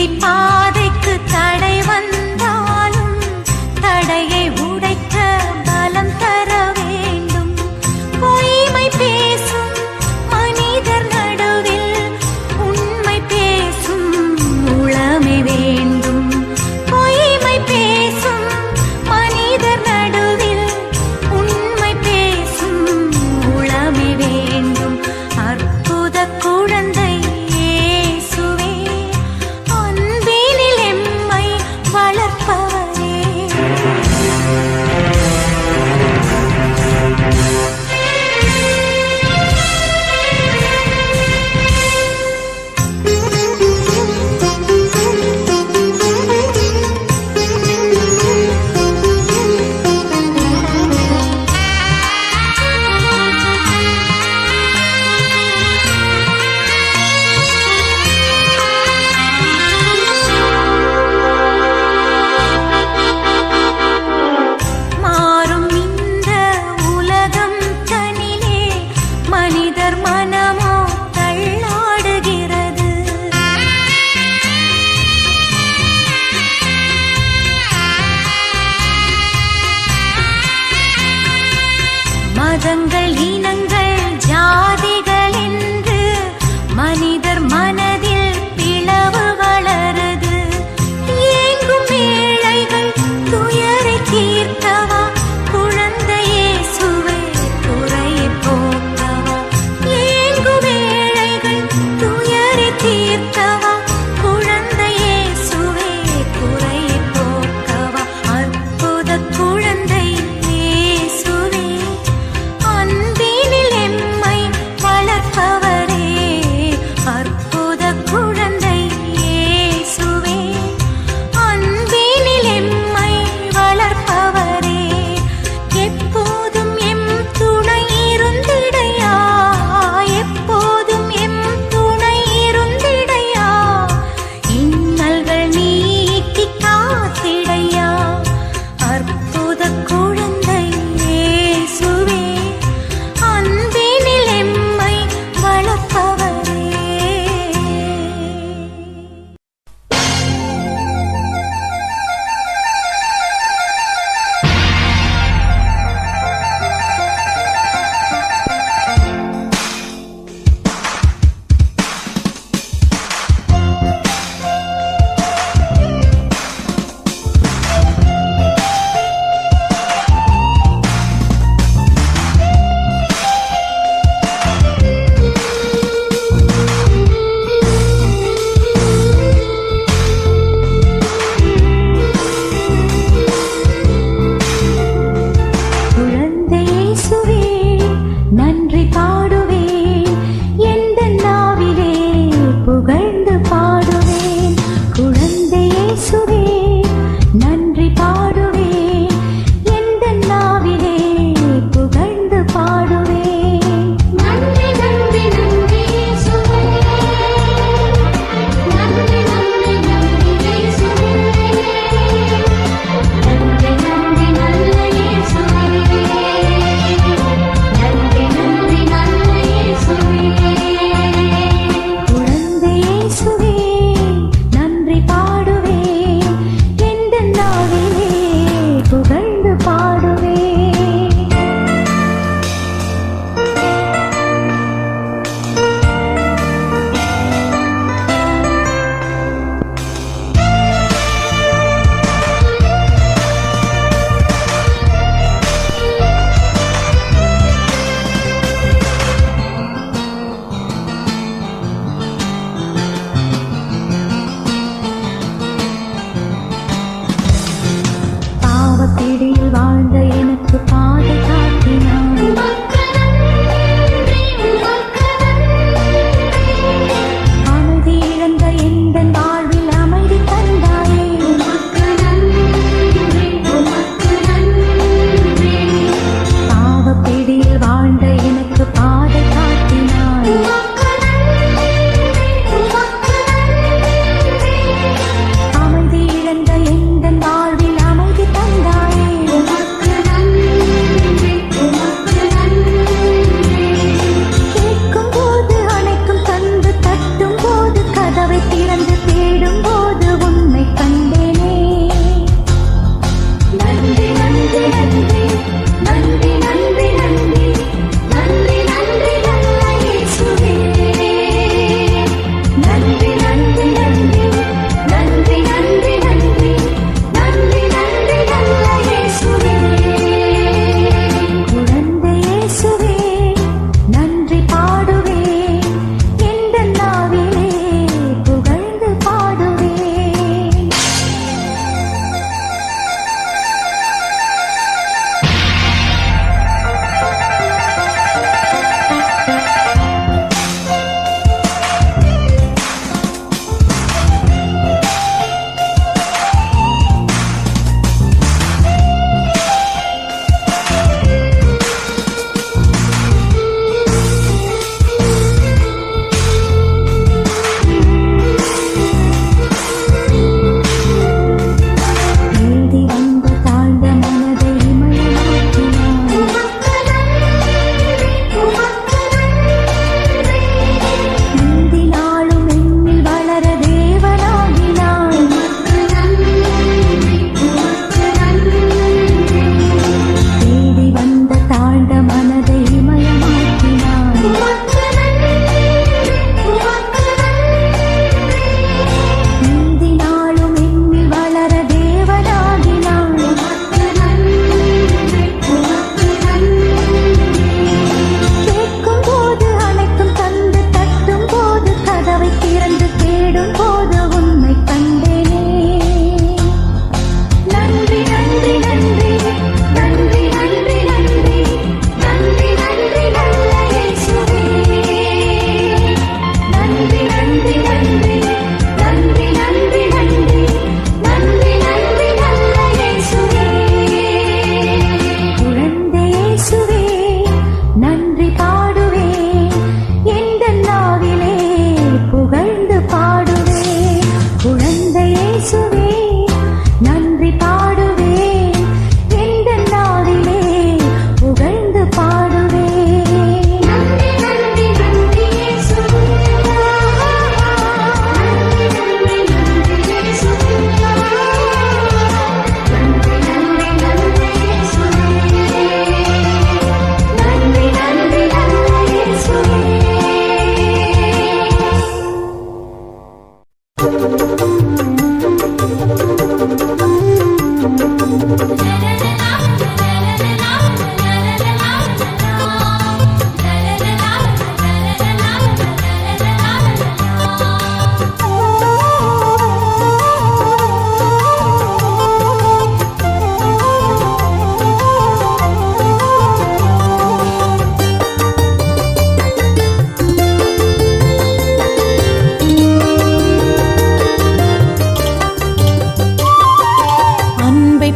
பாதைக்கு தடை வந்தாலும் தடையை உடைக்க பலம் தர வேண்டும். பொய்மை பேசும் மனிதர் நடுவில் உண்மை பேசும் உளமே வேண்டும். பொய்மை பேசும் மனிதர் நடுவில் உண்மை பேசும் உளமே வேண்டும். அற்புத குழந்தை இயேசுவே, அன்பின்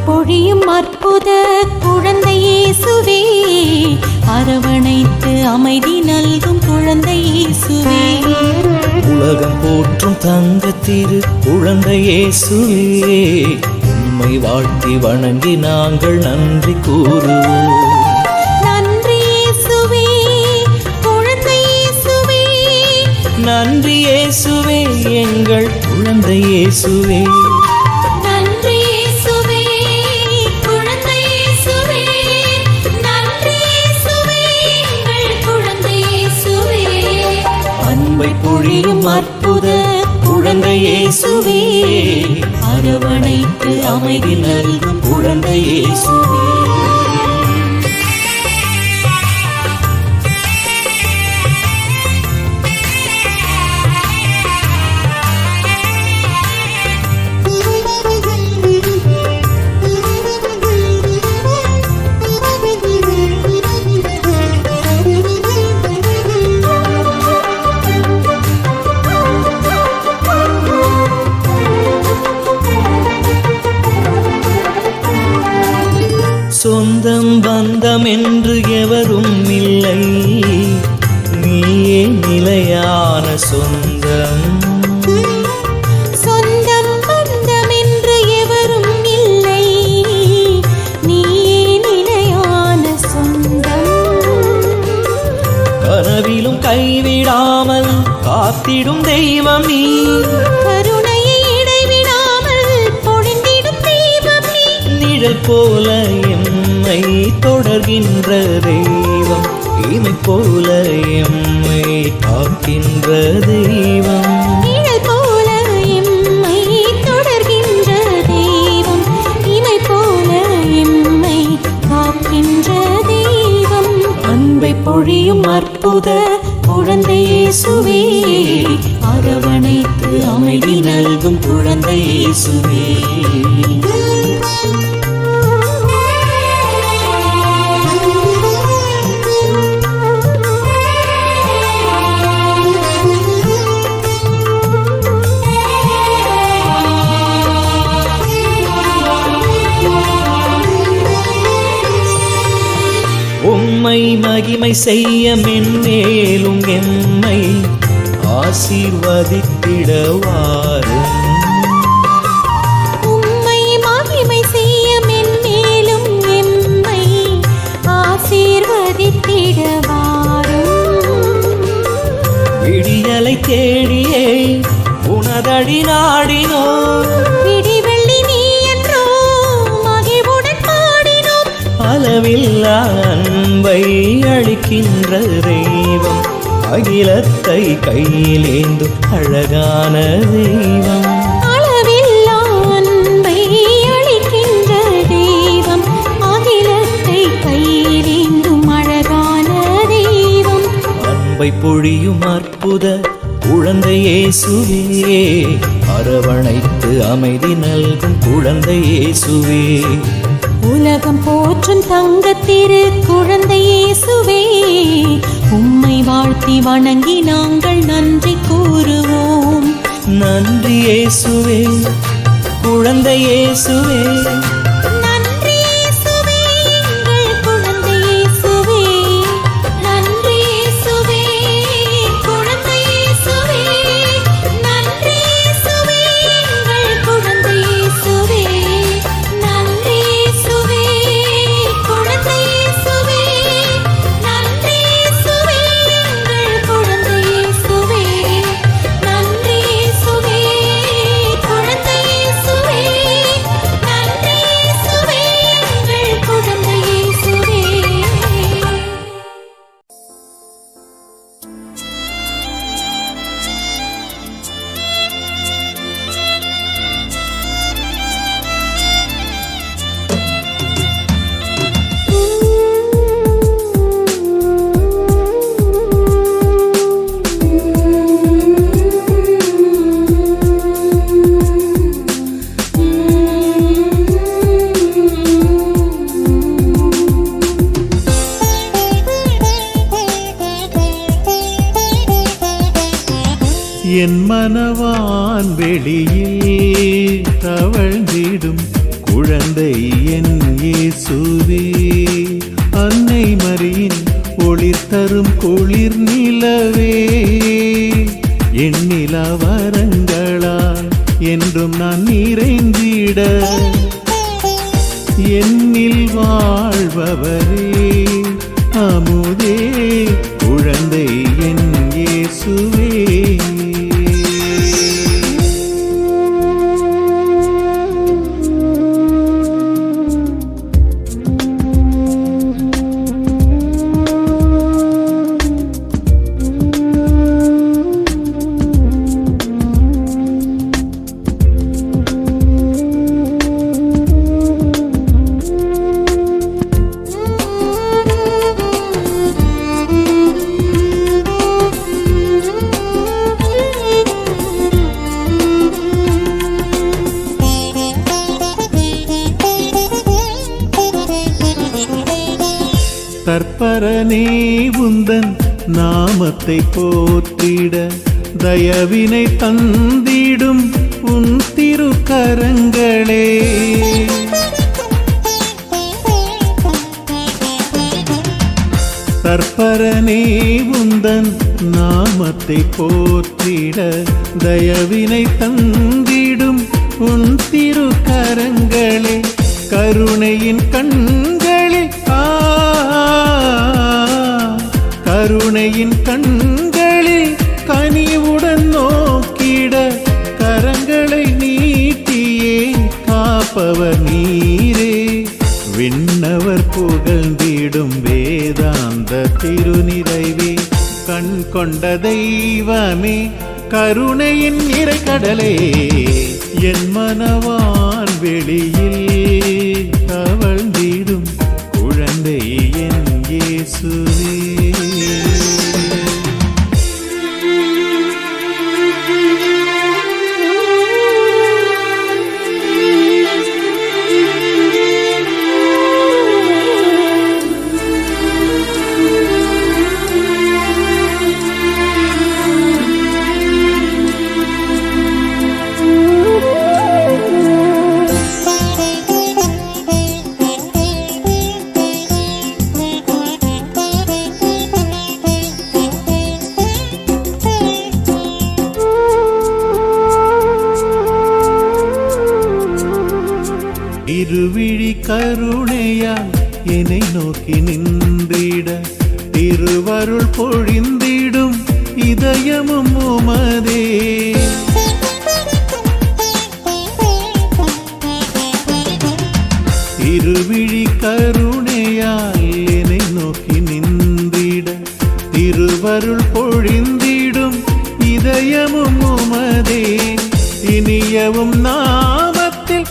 பொழியும் அற்புத குழந்தை இயேசுவே, அரவணைத்து அமைதி நல்கும் குழந்தை இயேசுவே, உலகம் போற்றும் தங்கத்திரு குழந்தை இயேசுவே, உம்மை வாழ்த்தி வணங்கி நாங்கள் நன்றி கூறுவோம். நன்றி இயேசுவே, குழந்தை இயேசுவே, நன்றி இயேசுவே, எங்கள் குழந்தை இயேசுவே. பொழியும் அற்புத குழந்தை இயேசுவே, அரவணைத்து அமைதி நல்கும் குழந்தை இயேசுவே. சொந்தம் பந்தம் என்று எவரும் இல்லை, நீயே நிலையான சொந்தம். சொந்தம் பந்தம் என்று எவரும் இல்லை, நீயே நிலையான சொந்தம். கனவிலும் கைவிடாமல் காத்திடும் தெய்வம் நீ, கருணையை இடைவிடாமல் பொழிந்திடும் தெய்வம் நீ, நிழல் போல எம்மை தொடர்கின்ற தெய்வம், இமை போல எம்மை காக்கின்ற தெய்வம், நிழல் போல எம்மை தொடர்கின்ற தெய்வம், இமை போல எம்மை காக்கின்ற தெய்வம். அன்பை பொழியும் அற்புத குழந்தை இயேசுவே, அரவணைத்து அமைதி நல்கும் குழந்தை இயேசுவே. உம்மை மகிமை செய்ய மென்மேலும் எம்மை ஆசீர்வதித்திடவாரும். உம்மை மகிமை செய்ய மென்மேலும் எம்மை ஆசீர்வதித்திடவாரும். விடியலை தேடியே உனதடி நாடினோ, விடிவெள்ளி நீ என்றோ மகிழ்வுடன் பாடினோம். அளவில்லா அன்பை அளிக்கின்ற தெய்வம், அகிலத்தை கையிலேந்தும் அழகான தெய்வம், அளவில்லா அன்பை அளிக்கின்ற தெய்வம், அகிலத்தை கையிலேந்தும் அழகான தெய்வம். அன்பை பொழியும் அற்புத குழந்தை இயேசுவே, அரவணைத்து அமைதி நல்கும் குழந்தை இயேசுவே. உலகம் போற்றும் தங்கத்திரு குழந்தை இயேசுவே, உம்மை வாழ்த்தி வணங்கி நாங்கள் நன்றி கூறுவோம். நன்றி இயேசுவே, குழந்தை இயேசுவே. நன்றி இயேசுவே, எங்கள் குழந்தை இயேசுவே. நன்றி இயேசுவே, குழந்தை இயேசுவே. நன்றி இயேசுவே, எங்கள் குழந்தை இயேசுவே. நன்றி இயேசுவே, குழந்தை இயேசுவே. நன்றி இயேசுவே, எங்கள் குழந்தை இயேசுவே. நன்றி இயேசுவே, குழந்தை இயேசுவே. நன்றி இயேசுவே, மனவான் வெளியில் தவழ்ந்திடும் குழந்தை என் இயேசுவே, அன்னை மரியின் ஒளிர் தரும் குளிர் நிலவே, எண்ணிலா வரங்களால் என்றும் நான் நிறைந்திட என்னில் வாழ்பவரே, அமுதே குழந்தை என் இயேசுவே. தற்பரனே உந்தன் நாமத்தை போற்றிட தயவினை தந்திடும் உன் திருக்கரங்களே, தற்பரனே உந்தன் நாமத்தை போற்றிட தயவினை தந்திடும் உன் திருக்கரங்களே, கருணையின் கண்களே கருணையின் கண்களில் கனிவுடன் நோக்கிட கரங்களை நீட்டியே காப்பவர் நீரே, விண்ணவர் புகழ்ந்திடும் வேதாந்த திருநிறைவே, கண் கொண்ட தெய்வமே கருணையின் நிறைகடலே, என் மனவான் வெளியில் தவழ்ந்திடும் குழந்தை என் இயேசுவே. இருவிழி கருணையால் என்னை நோக்கி நின்றிட திருவருள் பொழிந்திடும் இதயமும் உமதே, இருவிழி கருணையால் என்னை நோக்கி நின்றிட திருவருள் பொழிந்திடும் இதயமும் உமதே, இனியவும் நாமத்தில்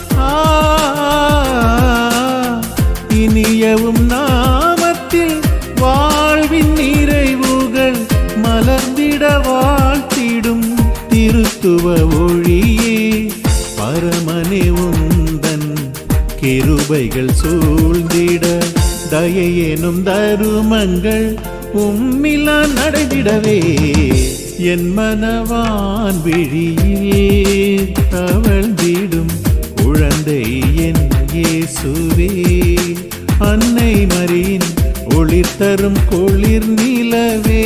இனியவும் நாமத்தில் வாழ்வின் நிறைவுகள் மலர்ந்திட வாழ்த்திடும் திருத்துவ ஒளியே, பரமனே உந்தன் கிருபைகள் சூழ்ந்திட தயையெனும் தருமங்கள் உம்மிலா நடைந்திடவே, என் மனவான் விழியில் தவழ்ந்திடும் குழந்தை என் இயேசுவே, அன்னை மரியின் ஒளிர் தரும் குளிர் நிலவே,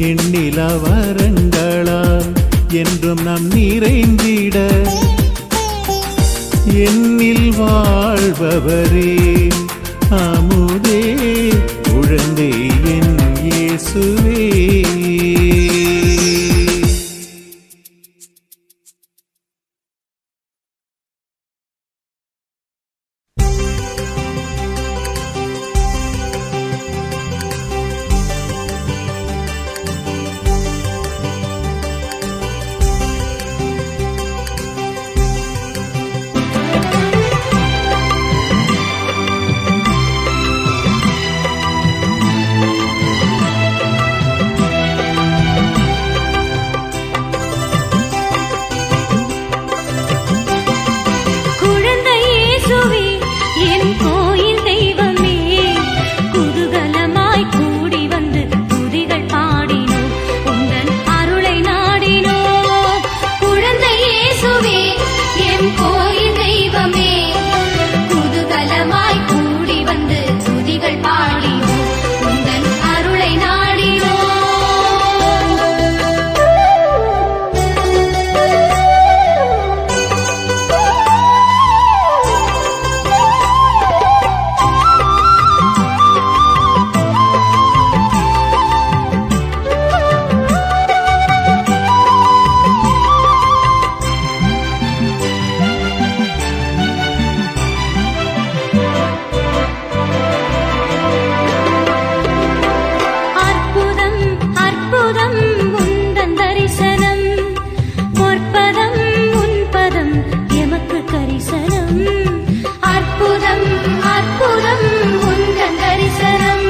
எண்ணிலா வரங்களால் என்றும் நாம் நிறைந்திட என்னில் வாழ்பவரே, அமுதே குழந்தை என் இயேசுவே. என் கோயில் தெய்வமே குதூகலமாய் கூடி வந்து துதிகள் பாடினோம் உந்தன் அருளை நாடினோம். அற்புதம் அற்புதம் உந்தன் தரிசனம் பொற்பதம் உன்பதம் எமக்கு கரிசனம். அற்புதம் அற்புதம் உந்தன் தரிசனம்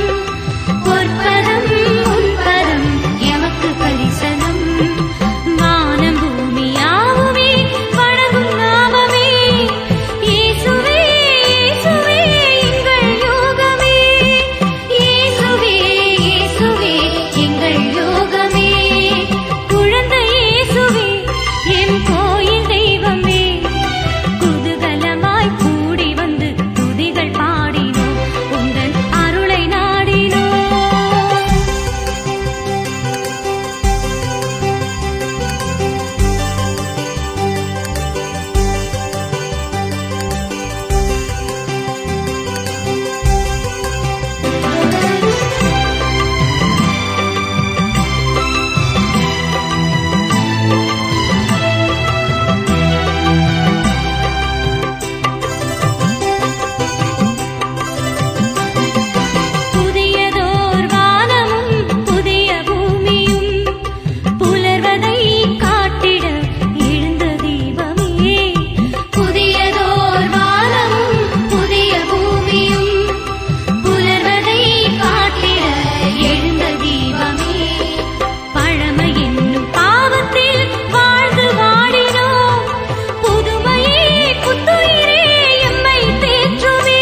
பொற்பதம் உன்பதம் எமக்கு கரிசனம். வானம் பூமியாவுமே வணங்கும் நாமமே இயேசுவே இயேசுவே எங்கள் யோகமே இயேசுவே இயேசுவே எங்கள் யோகமே. குழந்தை இயேசுவே என் கோயில் தெய்வமே குதூகலமாய் கூடி வந்து துதிகள் பாடினோம் உந்தன் அருளை நாடினோம். புதியதோர் வானமும் புதிய பூமியும் புலர்வதை காட்டிட எழுந்த தீபமே. புதியதோர் வானமும் புதிய பூமியும் புலர்வதை காட்டிட எழுந்த தீபமே. பழமை என்னும் பாவத்தில் வாழ்ந்து வாடினோம் புதுமையே புத்துயிரே எம்மை தேற்றுமே.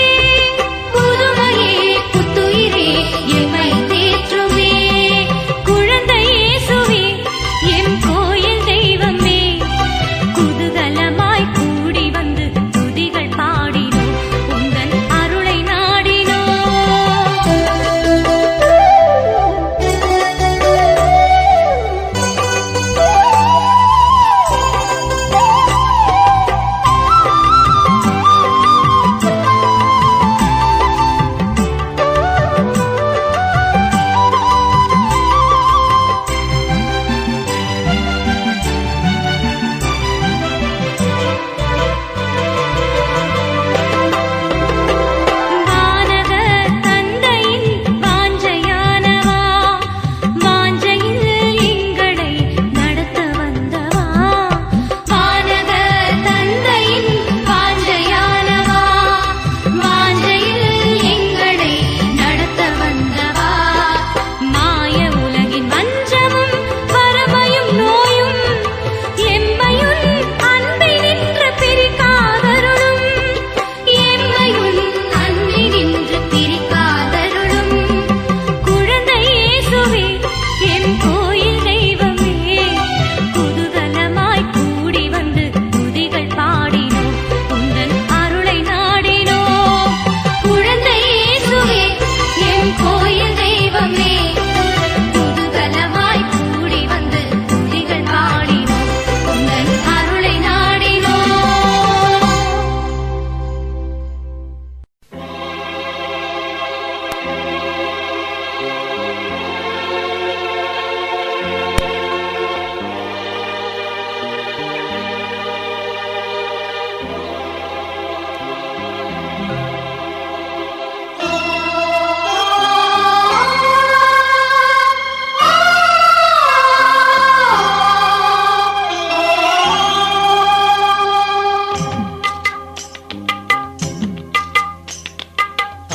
புதுமையே புத்துயிரே எம்மை தேற்றுமே. குழந்தை இயேசுவே என் கோயில் தெய்வமே குதூகலமாய் கூடி வந்து துதிகள் பாடினோம் உந்தன் அருளை நாடினோம். வானக தந்தையின் வாஞ்சையானவா வாஞ்சையில் எங்களை நடத்த வந்தவா. வானக தந்தையின் வாஞ்சையானவா வாஞ்சையில் எங்களை நடத்த வந்தவா. மாய உலகின் வஞ்சமும் வறுமையும் நோயும் எம்மையுன் அன்பை நின்று பிரிக்காதருளும். எம்மையுன் அன்பை நின்று பிரிக்காதருளும். குழந்தை இயேசுவே என் கோயில் தெய்வமே குதூகலமாய் கூடி வந்து துதிகள் பாடினோம் உந்தன் அருளை நாடினோம். குழந்தை இயேசுவே என் கோயில் தெய்வமே குதூகலமாய் கூடி வந்து துதிகள் பாடினோம் உந்தன் அருளை நாடினோம்.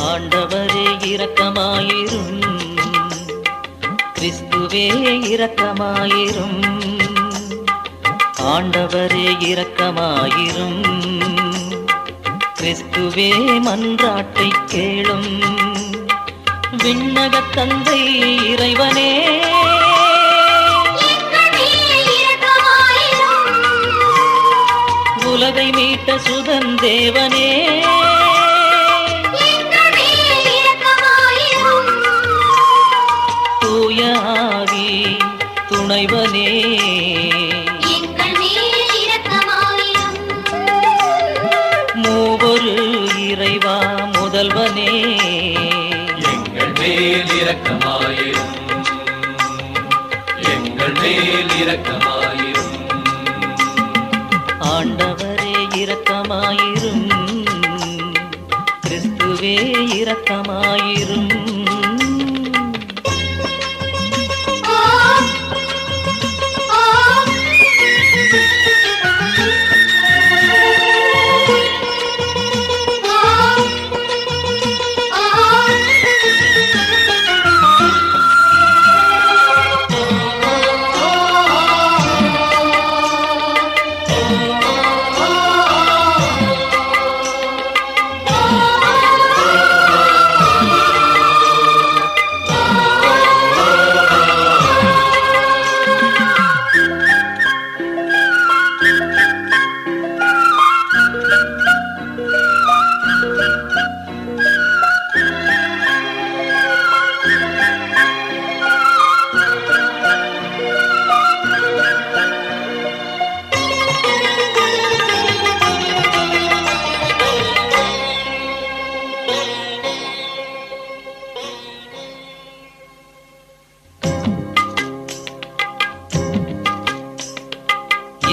ஆண்டவரே இரக்கமாயிரும் கிறிஸ்துவே இரக்கமாயிரும். ஆண்டவரே இரக்கமாயிரும் கிறிஸ்துவே மன்றாட்டை கேளும். விண்ணகத் தந்தை இறைவனே உலகை மீட்ட சுதன் தேவனே எங்கள் மேல் இரக்கமாயிரும். தூய ஆவி துணைவனே எங்கள் மேல் இரக்கமாயிரும். மூவொரு இறைவா முதல்வனே எங்கள் மேல் இரக்கமாயிரும். எங்கள் மேல் இரக்கமாயிரும். ஆண்டவரே இரக்கமாயிரும் கிறிஸ்துவே இரக்கமாயிரும்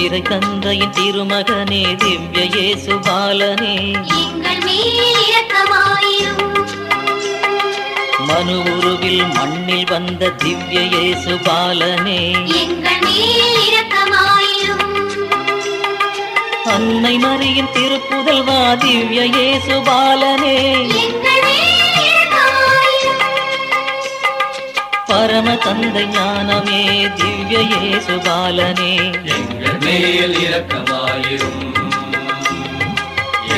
இறை தந்தையின் திருமகனே திவ்ய இயேசு பாலனே எங்கள் மேல் இரக்கமாயிரும். மனு உருவில் மண்ணில் வந்த திவ்ய இயேசு பாலனே எங்கள் மேல் இரக்கமாயிரும். அன்னை மரியின் திருப்புதல்வா திவ்ய இயேசு பாலனே எங்கள் மேல் இரக்கமாயிரும். பரம தந்தை ஞானமே திவ்ய இயேசு பாலனே எங்கள் மேல் இரக்கமாயிரும்.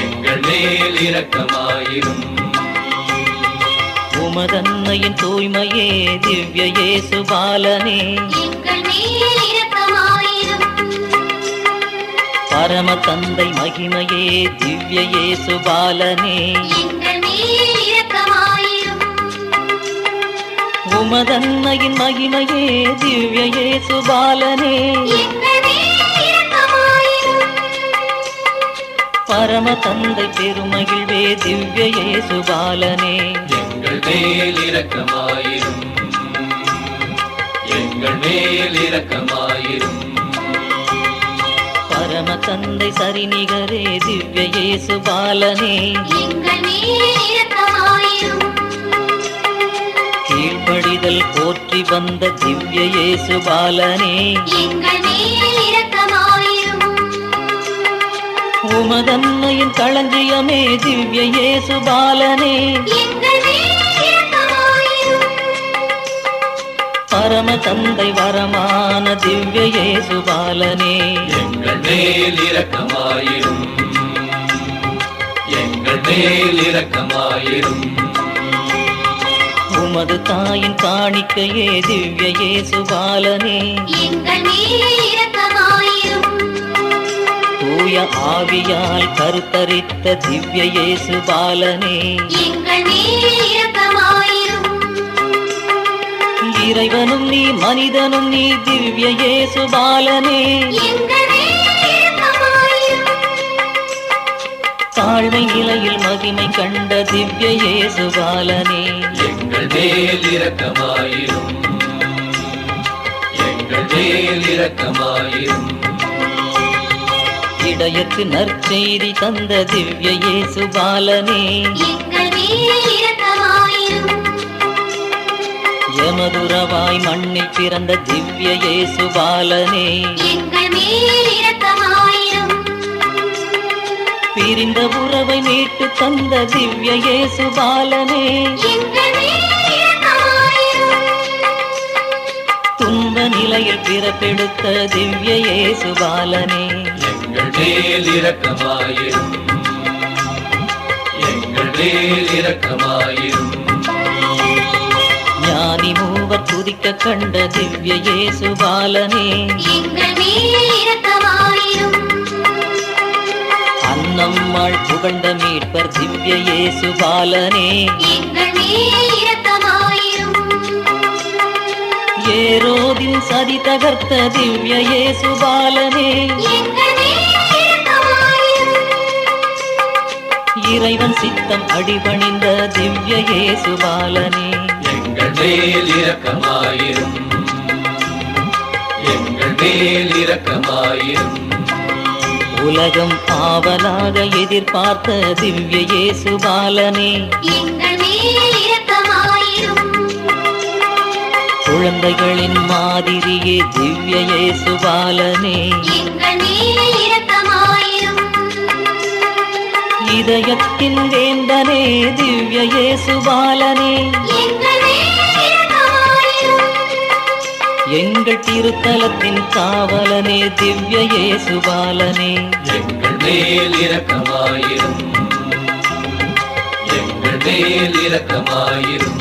எங்கள் மேல் இரக்கமாயிரும். உமதன்னையின் தூய்மையே திவ்ய இயேசு பாலனே எங்கள் மேல் இரக்கமாயிரும். பரம தந்தை மகிமையே திவ்ய இயேசு பாலனே எங்கள் மேல் இரக்கமாயிரும். உமதன்னையின் மகிமையே திவ்ய இயேசு பாலனே எங்கள் மேல் இரக்கமாயிரும். பரம தந்தை பெருமகிழ்வே திவ்ய இயேசு பாலனே எங்கள் மேல் இரக்கமாயிரும். எங்கள் மேல் இரக்கமாயிரும். பரம தந்தை சரிநிகரே திவ்ய இயேசு பாலனே எங்கள் மேல் இரக்கமாயிரும். கீழ்ப்படிதல் போற்றி வந்த திவ்ய இயேசு பாலனே எங்கள் மேல் இரக்கமாயிரும். உமதன்னையின் களஞ்சியமே திவ்ய இயேசு பாலனே எங்கள் மேல் இரக்கமாயிரும். பரம தந்தை வரமான திவ்ய இயேசு பாலனே எங்கள் மேல் இரக்கமாயிரும். எங்கள் மேல் இரக்கமாயிரும். உமது தாயின் காணிக்கையே திவ்ய இயேசு பாலனே எங்கள் மேல் இரக்கமாயிரும். தூய ஆவியால் கருத்தரித்த திவ்ய இயேசு பாலனே எங்கள் மேல் இரக்கமாயிரும். இறைவனும் நீ மனிதனும் நீ திவ்ய இயேசு பாலனே எங்கள் மேல் இரக்கமாயிரும். தாழ்மை நிலையில் மகிமை கண்ட திவ்ய இயேசு பாலனே எங்கள் மேல் இரக்கமாயிரும். எங்கள் மேல் இரக்கமாயிரும். இடையற்கு நற்செய்தி தந்த திவ்ய இயேசு பாலனே எங்கள் மேல் இரக்கமாயிரும். எமதுரவாய் மண்ணில் பிறந்த திவ்ய இயேசு பாலனே எங்கள் மேல் இரக்கமாயிரும். பிரிந்த உறவை மீட்டு தந்த திவ்ய இயேசு பாலனே எங்கள் மேல் இரக்கமாயிரும். துன்ப நிலையில் பிறப்பெடுத்த திவ்ய இயேசு பாலனே எங்கள் மேல் இரக்கமாயிரும். எங்கள் மேல் இரக்கமாயிரும். ஞானி மூவர் துதிக்க கண்ட திவ்ய இயேசு பாலனே எங்கள் மேல் இரக்கமாயிரும். வாழ் புகழ்ந்த மீட்பர் திவ்ய இயேசு பாலனே, எங்கள் மேல் இரக்கமாயிரும். ஏரோதின் சதி தகர்த்த திவ்ய இயேசு பாலனே, எங்கள் மேல் இரக்கமாயிரும். இறைவன் சித்தம் அடிபணிந்த திவ்ய இயேசு பாலனே, எங்கள் மேல் இரக்கமாயிரும். எங்கள் மேல் இரக்கமாயிரும். உலகம் ஆவலாக எதிர்பார்த்த திவ்ய இயேசு பாலனே, எங்கள் மேல் இரக்கமாயிரும். குழந்தைகளின் மாதிரியே திவ்ய இயேசு பாலனே, எங்கள் மேல் இரக்கமாயிரும். இதயத்தின் வேந்தனே திவ்ய இயேசு பாலனே, எங்கள் மேல் இரக்கமாயிரும். எங்கள் திருத்தலத்தின் காவலனே திவ்ய இயேசு பாலனே, எங்கள் மேல் இரக்கமாயிரும். எங்கள் மேல் இரக்கமாயிரும்.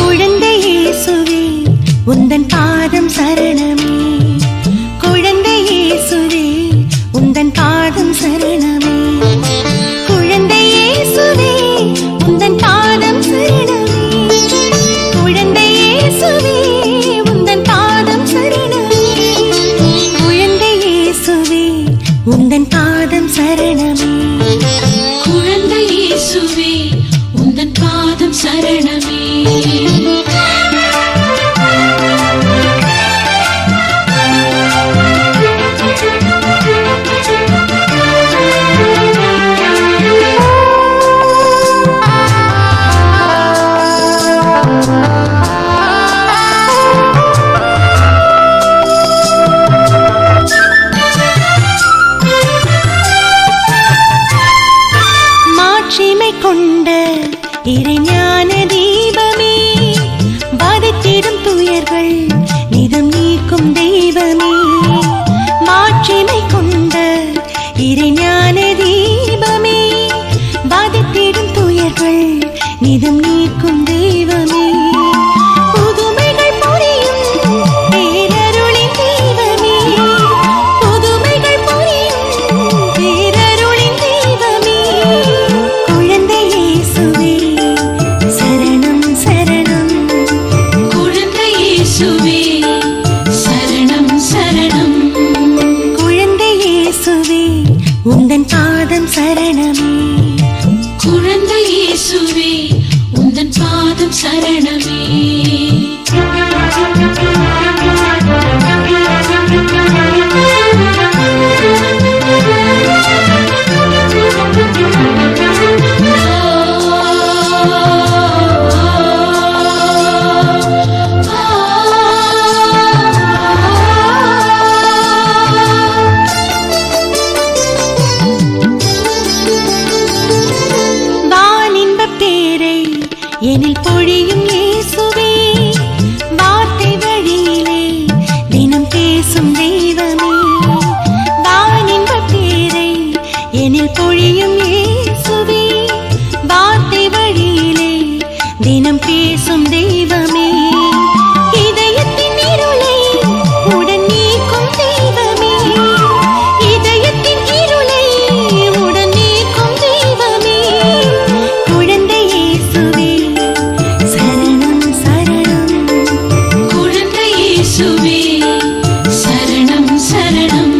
குழந்தை இயேசுவே உந்தன் பாதம் சரணமே, குழந்தை இயேசுவே உந்தன் பாதம் சரணமே, குழந்தை இயேசுவே உந்தன் பாதம் சரணமே, குழந்தை இயேசுவே உந்தன் பாதம் சரணமே, குழந்தை இயேசுவே உந்தன் பாதம் சரணமே, குழந்தை இயேசுவே உந்தன் பாதம் சரணமே. மாட்சிமை கொண்ட இறைஞான தீபமே, பாதித்திடும் துயர்கள் நிதம் நீக்கும் தெய்வமே, மாட்சிமை கொண்ட இறைஞான தீபமே, பாதித்திடும் துயர்கள் நிதம் நீக்கும் தெய்வமே, புதுமைகள் புரியும் பேரருளின் தெய்வமே, புதுமைகள் புரியும் பேரருளின் தெய்வமே, குழந்தை இயேசுவே சரணம் சரணம், குழந்தை இயேசுவே சரணம் சரணம், குழந்தை இயேசுவே உந்தன் பாதம் சரணமே, குழந்தை இயேசுவே உந்தன் பாதம் சரணமே. வானின்பப் பேரை எனில் பொழியும் இயேசுவே, வார்த்தை வழியிலே தினம் பேசும் தெய்வமே, வானின்பப் பேரை எனில் பொழியும் இயேசுவே, வார்த்தை வழியிலே தினம் பேசும் தெய்வமே, இதயத்தின் இருளை உடன் நீக்கும் தெய்வமே, இதயத்தின் இருளை உடன் நீக்கும் தெய்வமே, குழந்தை இயேசுவே சரணம் சரணம், குழந்தை இயேசுவே சரணம் சரணம்,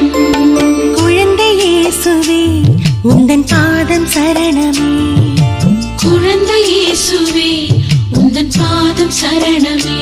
குழந்தை இயேசுவே உந்தன் பாதம் சரணமே, குழந்தை இயேசுவே உந்தன் பாதம் சரணமே.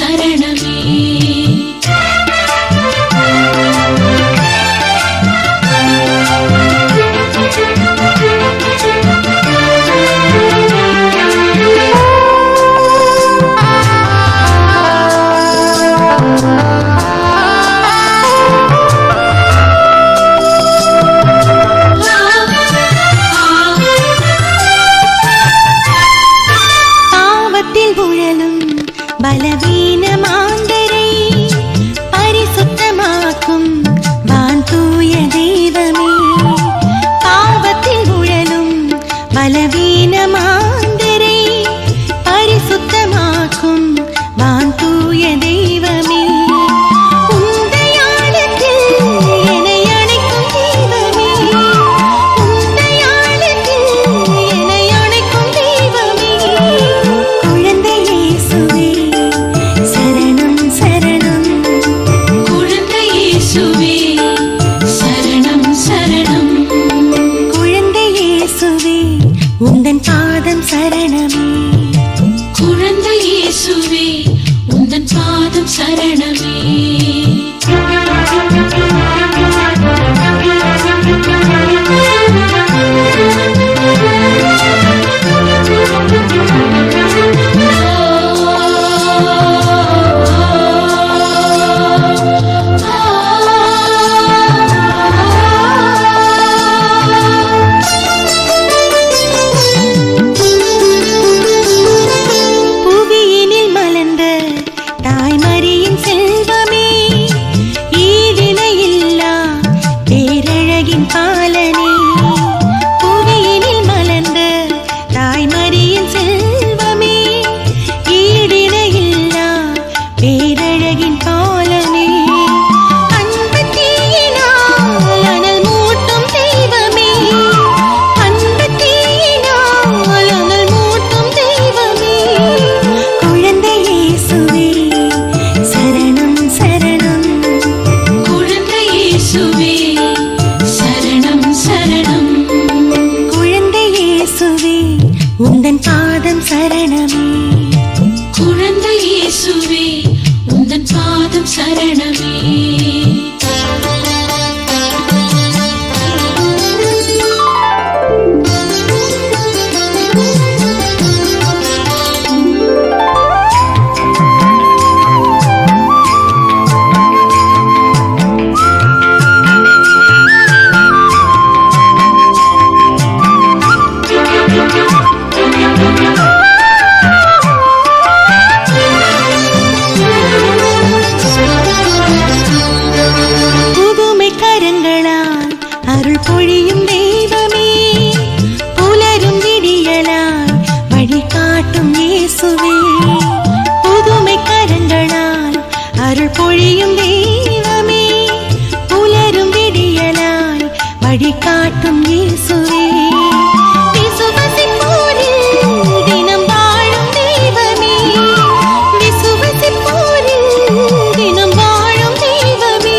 சரணமே. பலவீன மாந்தரை பரிசுத்தமாக்கும் வான் தூய தெய்வமே. பாவத்தில் உழலும் பலவீன மாந்தரை பரிசுத்தமாக்கும் வான் தூய தெய்வமே. உந்தையாளத்தில் என்னை அணைக்கும் தெய்வமே. உந்தையாளத்தில் என்னை அணைக்கும் தெய்வமே. குழந்தை இயேசுவே சரணம் சரணம். குழந்தை இயேசுவே சரணம் சரணம். குழந்தை இயேசுவே உந்தன் பாதம் சரணமே. குழந்தை இயேசுவே உந்தன் பாதம் சரணமே. புவியினில் மலர்ந்த தாய்மரியின் செல்வமே. ஈடிணையில்லா பேரழகின் பாலனே. புவியினில் மலர்ந்த தாய்மரியின் செல்வமே. ஈடிணையில்லா பேரழகின் பாலனே. அன்பு தீயினால் அனல் மூட்டும் தெய்வமே. அன்பு தீயினால் அனல் மூட்டும் தெய்வமே. குழந்தை இயேசுவே சரணம் சரணம். குழந்தை இயேசுவே சரணம் சரணம். குழந்தை இயேசுவே உந்தன் பாதம் சரணமே. குழந்தை இயேசுவே உந்தன் பாதம் சரணமே. புதுமை கரங்களால் அருள் பொழியும் தெய்வமே. புலரும் விடியலாய் வழிகாட்டும் இயேசுவே. புதுமை கரங்களால் அருள் பொழியும் தெய்வமே. புலரும் விடியலாய் வழிகாட்டும் இயேசுவே. விசுவசிப்போரில் தினம் வாழும் தெய்வமே. விசுவசிப்போரில் தினம் வாழும் தெய்வமே.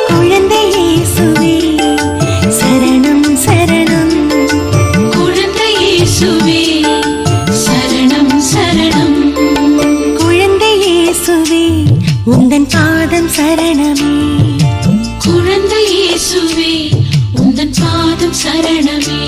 குழந்தை இயேசுவே சரணம் சரணம். குழந்தை இயேசுவே சரணம் சரணம். குழந்தை இயேசுவே உந்தன் பாதம் சரணமே. குழந்தை இயேசுவே உந்தன் பாதம் சரணமே.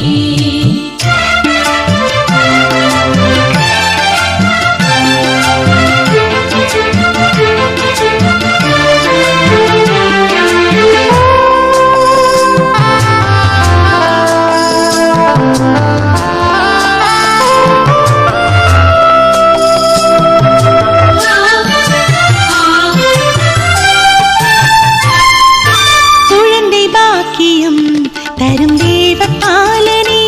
குழந்தை பாக்கியம் தரும் தேவ பாலனே.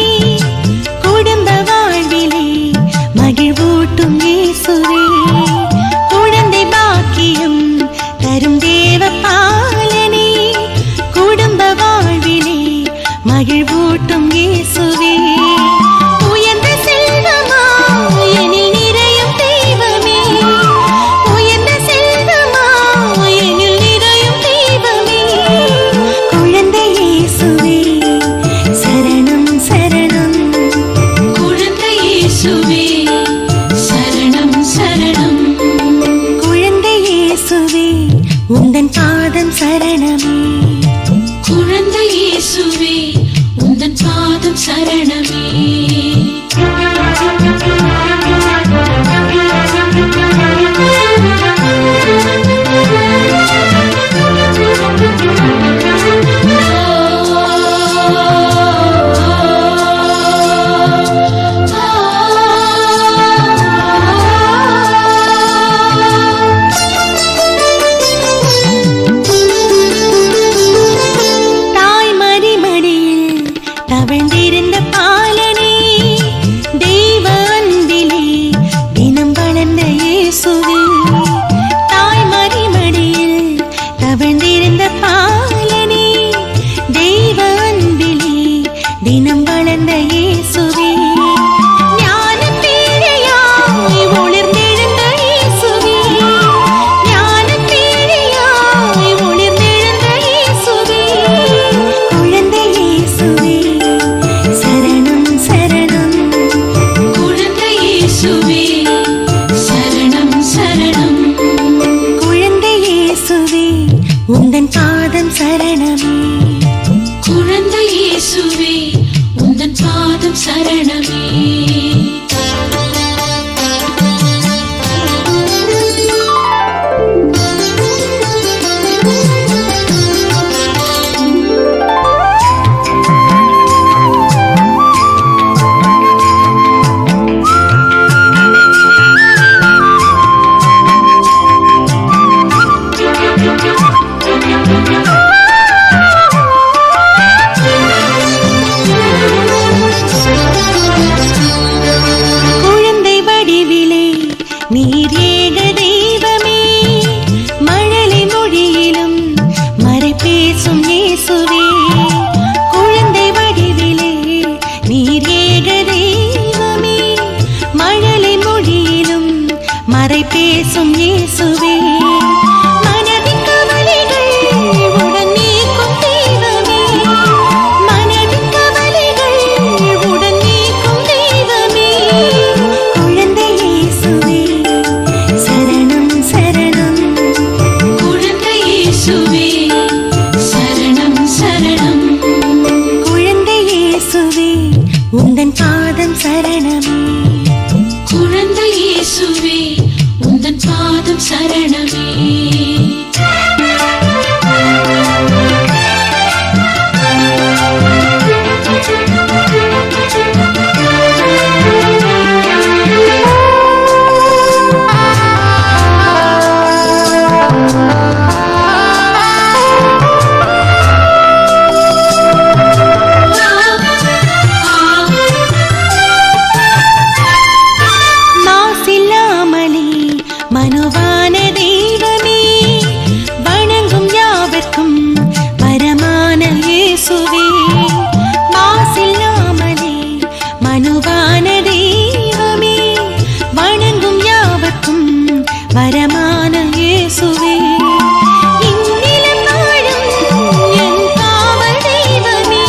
இயேசுவே மனதின் கவலைகள் உடன் நீக்கும் தெய்வமே மனதின் கவலைகள் உடன் நீக்கும் தெய்வமே குழந்தை இயேசுவே சரணம் சரணம் குழந்தை இயேசுவே சரணம் சரணம் குழந்தை இயேசுவே உந்தன் பாதம் சரணமே குழந்தை இயேசுவே உந்தன் பாதம் சரணமே மாசில்லாமலே மனுவான தெய்வமே வணங்கும் யாவர்க்கும் வரமான இயேசுவே மாசில்லாமலே மனுவான தெய்வமே வணங்கும் யாவர்க்கும் வரமான இயேசுவே இந்நிலம் வாழும் என் காவல் தெய்வமே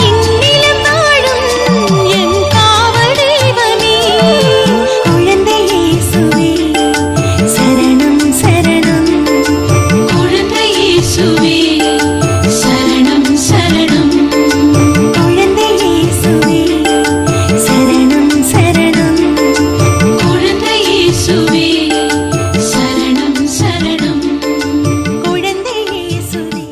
இந்நிலம் வாழும் என் காவல் தெய்வமே குழந்தை இயேசுவே சரணம் சரணம் குழந்தை இயேசுவே சரணம் சரணம் குழந்தை இயேசுவே சரணம் சரணம் குழந்தை இயேசுவே சரணம் சரணம் குழந்தை இயேசுவே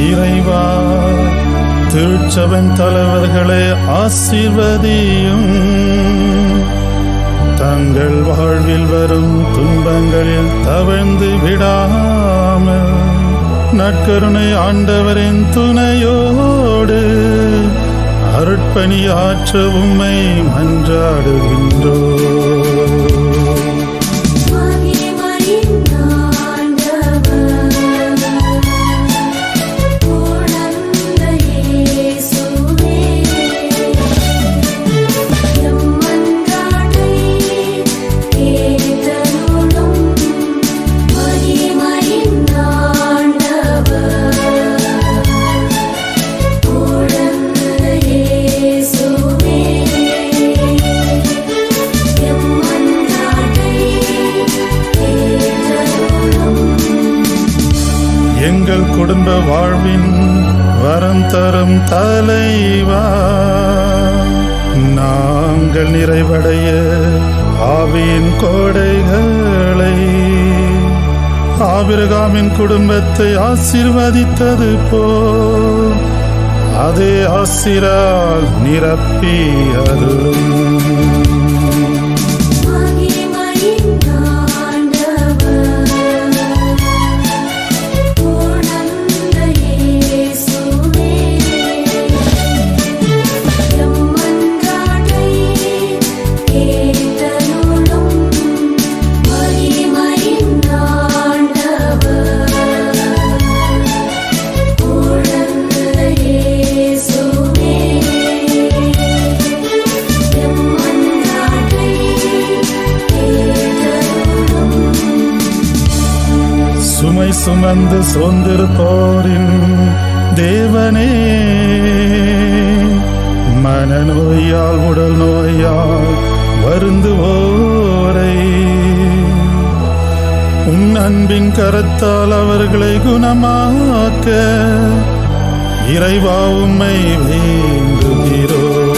இறைவா திருச்சபையின் தலைவர்களை ஆசீர்வதியும் தங்கள் வாழ்வில் வரும் துன்பங்களில் தவழ்ந்து விடாமல் நற்கருணை ஆண்டவரின் துணையோடு அருட்பணியாற்ற உம்மை மன்றாடுகின்றோம். எங்கள் குடும்ப வாழ்வின் வரம் தரும் தலைவா நாங்கள் நிறைவடைய ஆவியின் கோடைகளை ஆபிரகாமின் குடும்பத்தை ஆசீர்வதித்தது போல் அதே ஆசிரால் நிரப்பி அருளும். சுமை சுமந்து சோர்ந்திருப்போரின் தேவனே மனநோயால் உடல் நோயால் வருந்துவோரை உன் அன்பின் கரத்தால் அவர்களை குணமாக்க இறைவா உம்மை வேண்டுகிறோம்.